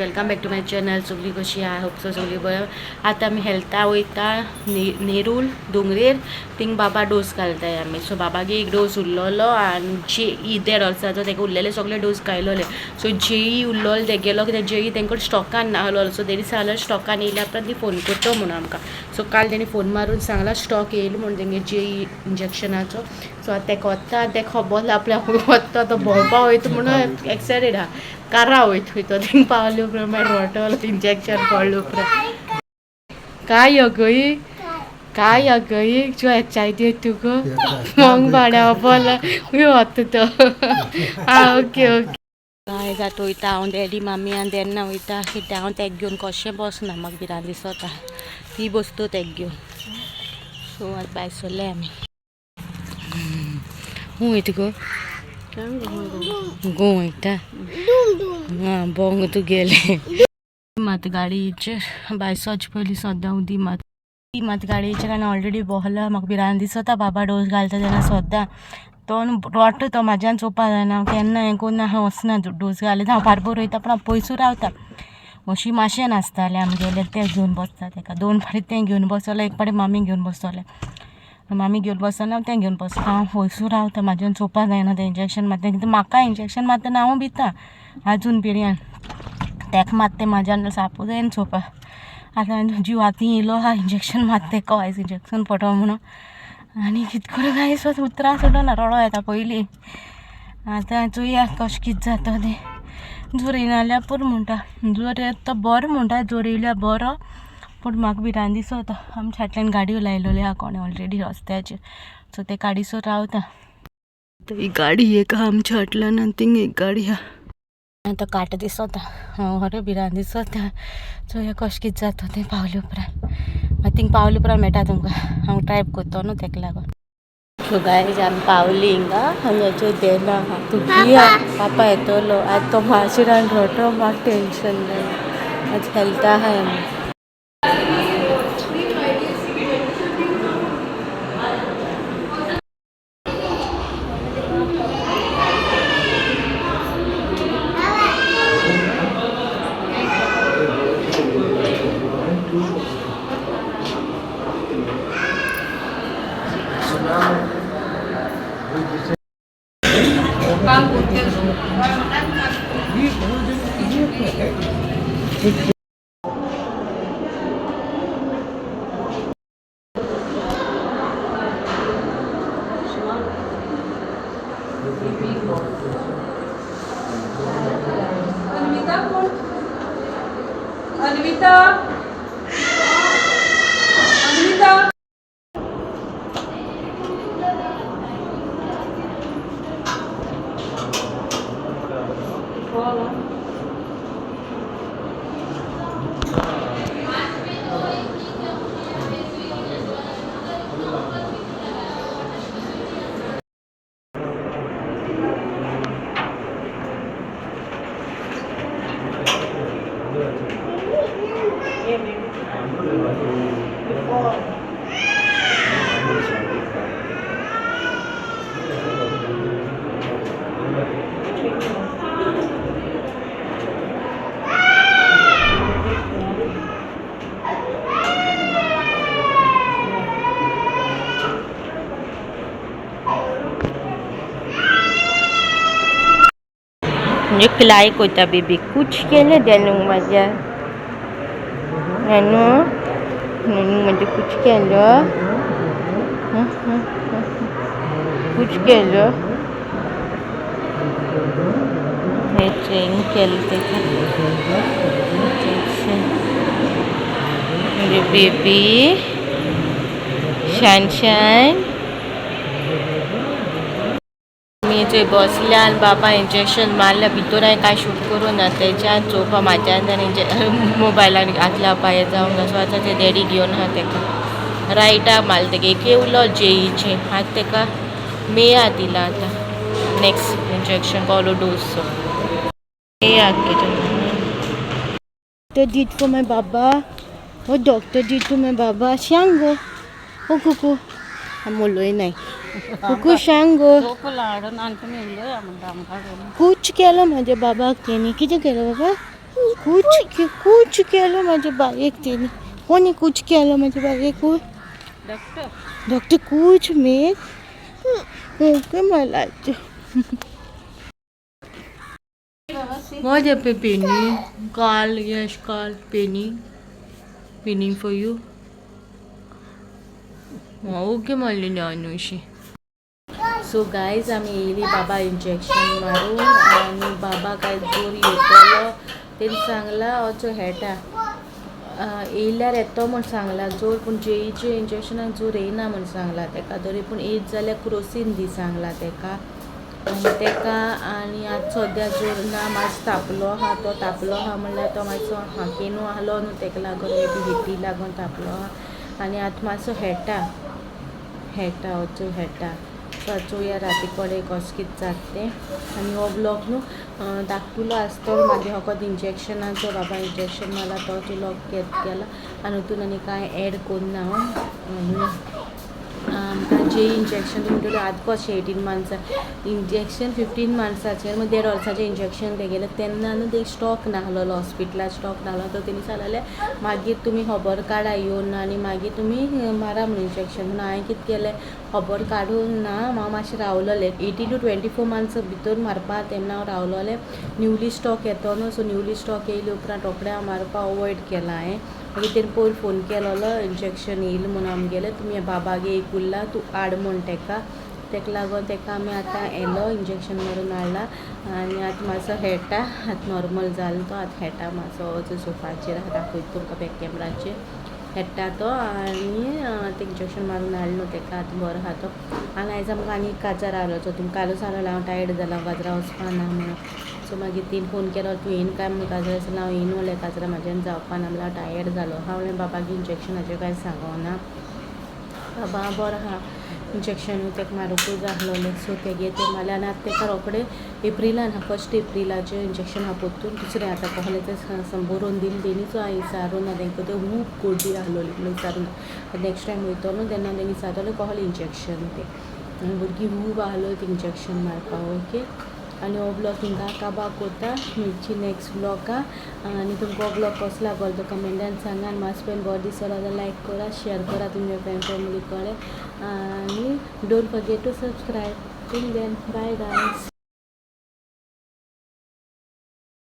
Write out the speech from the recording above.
Welcome back to my channel. सगळी कशी I hope so सगळी बरं. आता आमी हेल्था वयता नेरूल दोंगरेर थिंग बाबा डोस घालताय आमी. सो बाबागे एक डोस उरलोलो आनी जेई देर आसा तो तेका उरलेले सगळे डोस घायलोले. सो जेई उरलोलो ते गेलो कित्याक जेई तेंकडे स्टॉकान नाहलो. सो तेणी सांगलो स्टॉकान येयल्या उपरांत ती फोन करता म्हणून आमकां. सो काल तेणी फोन मारून सांगला स्टॉक येयलो म्हणून तेंगे जेई इंजेक्शनाचो. सो आतां तेका वता तेका खबर आपल्या वता तो भोंवपा वयता म्हणून एक्सायटेड आहा. कारा वयता वयता थिंग पावले उपरांत मागीर रोटल इंजेक्शन पडले उपरांत काय अगई काय अगई जो एक्सायटेड तुका मग भाड्या बोला खंय वता तो ओके ओके काय जाता वयता हांव डॅडी मामी आनी तेन्ना वयता कित्याक हांव तेका घेवन कशें बसना म्हाका भिरांत दिसता ती बसतो तेका घेवन. सो आतां भायर सरले आमी. हूं वयता गो गो वयता हां बोंग तुगेले मात गाडयेचेर भायर सरचे पयलीं सद्दां उदी मात गाडयेचेर आनी ऑलरेडी बसला. म्हाका भिरांत दिसता बाबा डोस घालता तेन्ना सद्दां तो रोटो तो म्हाज्यान चोवपा जायना. हांव केन्ना हें कोन्ना हांव वचना डोस घालीत. हांव बारबर वयता पूण हांव पयसू रावता. अशी माशें नासतालें आमगेलें तें घेवन बसता तेका. 2 फावटी तें घेवन बसलो एक फावटी मामी घेवन बसतलें. मामी घेवन बसतना हांव तें घेवन बसता. हांव पयसू रावता म्हाज्यान चोवपा जायना तें इंजेक्शन मारता कित्याक म्हाका इंजेक्शन मारतना हांव भिता आजून पिऱ्यान तेका मात तें म्हाज्यान सापू जायना चोवपा. आतां जीव हातीन येयलो आहा इंजेक्शन मात तेका आयज इंजेक्शन पडो म्हणून आनी कितें करूं काय दिसता उतरां सुटना रडो येता पयलीं. आतां चोवया कशें कितें जाता तें. जोर येयना जाल्यार पुरो म्हणटा जोर येता तो बरो म्हणटा जोर येयल्यार बरो पूण म्हाका भिरांत दिसता. आमच्या फाटल्यान गाडयो लायलेल्यो आहा कोणें ऑलरेडी रस्त्याचेर सो ते गाडीसर रावता. ही गाडी एक आहा आमच्या फाटल्यान आनी थिंग एक गाडी आहा. आतां काट दिसता बरें भिरांत दिसता. चोवया कशें कितें जाता तें पावले उपरांत. मागीर थिंग पावले उपरांत मेळटा तुमकां. हांव ड्रायव करता न्हू तेका लागून. सो गायज आमी पावलीं हिंगा हांगाचो देना आहा तुकी पापा येतलो आतां तो माशेरान रडटा म्हाका टेंशन जालें. आज हेल्था आहाय आमी. अन्विता एक लायक होता बेबी कुछ केलं त्यानं माझ्या ननू ननू म्हणजे कुछ केलं कुछ केलं हे चेंज केलं ते म्हणजे बेबी शान शान मी जे बसल्या आनी बाबा इंजेक्शन मारल्या भितर हांवें कांय शूट करूं ना तेच्यान चोवपा म्हाज्यान आनी मोबायलान आतल्या पांय जावंक ना. सो आतां ते डॅडी घेवन आहा तेका रायटा मारले तेका एक येवलो जेईचे आतां तेका मेया दिला आतां नेक्स्ट इंजेक्शन कॉलो डोस मेया doctor did for my baba. What doctor did to my baba? Shango. Oh kuku. Amoloi नाही. कुकू सांगो कुछ केलं माझ्या बाबाक तेणी कितें केलं बाबा कुछ केलं माझ्या बाईक तिने. कोणी कुछ केलं माझ्या बाईकवर. डॉक्टर कुछ में ओके मला माझ्या पे पेनी काल यश काल पेनी फॉर यू ओके म्हणली न्यानुशी. सो गाईज आम्ही येयली बाबा इंजेक्शन मारून आणि बाबा काय जोर येतलो ते सांगला अचो हेटा येयल्यार येतो म्हण सांगला जोर पूण जेईचे इंजेक्शनाक जोर येयना म्हण सांगला तेका तरी पूण येत जाल्यार क्रोसीन दी सांगला तेका आनी आतां सद्या जोर ना मातसो तापलो आहा तो तापलो आहा म्हणल्यार तो मातसो हाकेनू आहलो न्हू तेका लागून मेबी हिटी लागून तापलो आहा आनी आतां मातसो हेटा वचो हेटा सो चोया राती कोडे कशें कितें जाता तें आनी हो ब्लॉग न्हू धाकटुलो आसतो म्हागे फकत इंजेक्शनाचो बाबा इंजेक्शन मारला तो ब्लॉग केला आनी हितून आनी कांय एड कोन्ना हांव आमकां जे इंजेक्शन म्हणटलें आतां कशें 18 मंथ्स इंजेक्शन 15 मंथ्साचेर 1.5 वर्साचें इंजेक्शन तेगेलें तेन्ना न्हू ते स्टॉक नाहलो हॉस्पिटलात स्टॉक नाहलो तो तेणी सांगलें मागीर तुमी खबर काडा येवन आनी मागीर तुमी मारा म्हणून इंजेक्शन म्हणून हांवें कितें केलें खबर काडून ना हांव मातशें रावलोलें 18 to 24 मंथ्स भितर मारपा तेन्ना हांव रावलोलें न्यूली स्टॉक येतो न्हू सो न्यूली स्टॉक येयले उपरांत रोखडें हांव मारपा अवॉयड केलां हांवें मागीर तेणी पयर फोन केलोलो इंजेक्शन येयलें म्हणून आमगेलें तुमी बाबागे एक उरला तूं हाड म्हूण तेका लागून तेका आमी आतां येयलो इंजेक्शन मारून हाडला आनी आतां मातसो हेटा आतां नॉर्मल जालो तो आतां हेटा मातसो वचो सोफाचेर दाखयता तुमकां बॅक कॅमेराचेर हेटा तो आनी आतां इंजेक्शन मारून हाडलें न्हू तेका आतां बरो आहा तो आनी आयज आमकां आनी काजार आहलो तुमकां कालू सांगलें हांव टायर्ड जालां काजरा वचपा ना म्हणून सो मागीर तेणी फोन केलो तूं येयन काय म्हणून काजरा जाल्यार हांव येयन वलें काजरा म्हाज्यान जावपा ना म्हणल्यार हांव टायर्ड जालो हांवें बाबागे इंजेक्शनाचें कांय सांगोना बाबा बरो आहा इंजेक्शन तेका मारूंकूच आहलोलें सो तेगे तें मारलें आनी आतां तेका रोखडें एप्रिलान 1 एप्रिलाचें इंजेक्शन आहा पोत्तून दुसरें आतां कहलें तें बरोवन दिलें तेणीच हांवें विचारून ना तेंकां तें खूब गर्दी आहलोली म्हणून विचारून नेक्स्ट टायम वयतलो न्हू तेन्ना तेणी विचारलें कहलें इंजेक्शन तें भुरगीं खूब आहलोलीं इंजेक्शन मारपाक ओके आनी हो ब्लॉग तुमकां काबार कोता मेळची नेक्स्ट ब्लॉगा आनी तुमकां हो ब्लॉग कसो लागलो तो कमेंटान सांगा आनी मातसो पळय बरो दिसलो जाल्यार लायक करा शेअर करा तुमच्या फ्रेंड फॅमिली कडेन आनी don't forget to subscribe till then bye guys.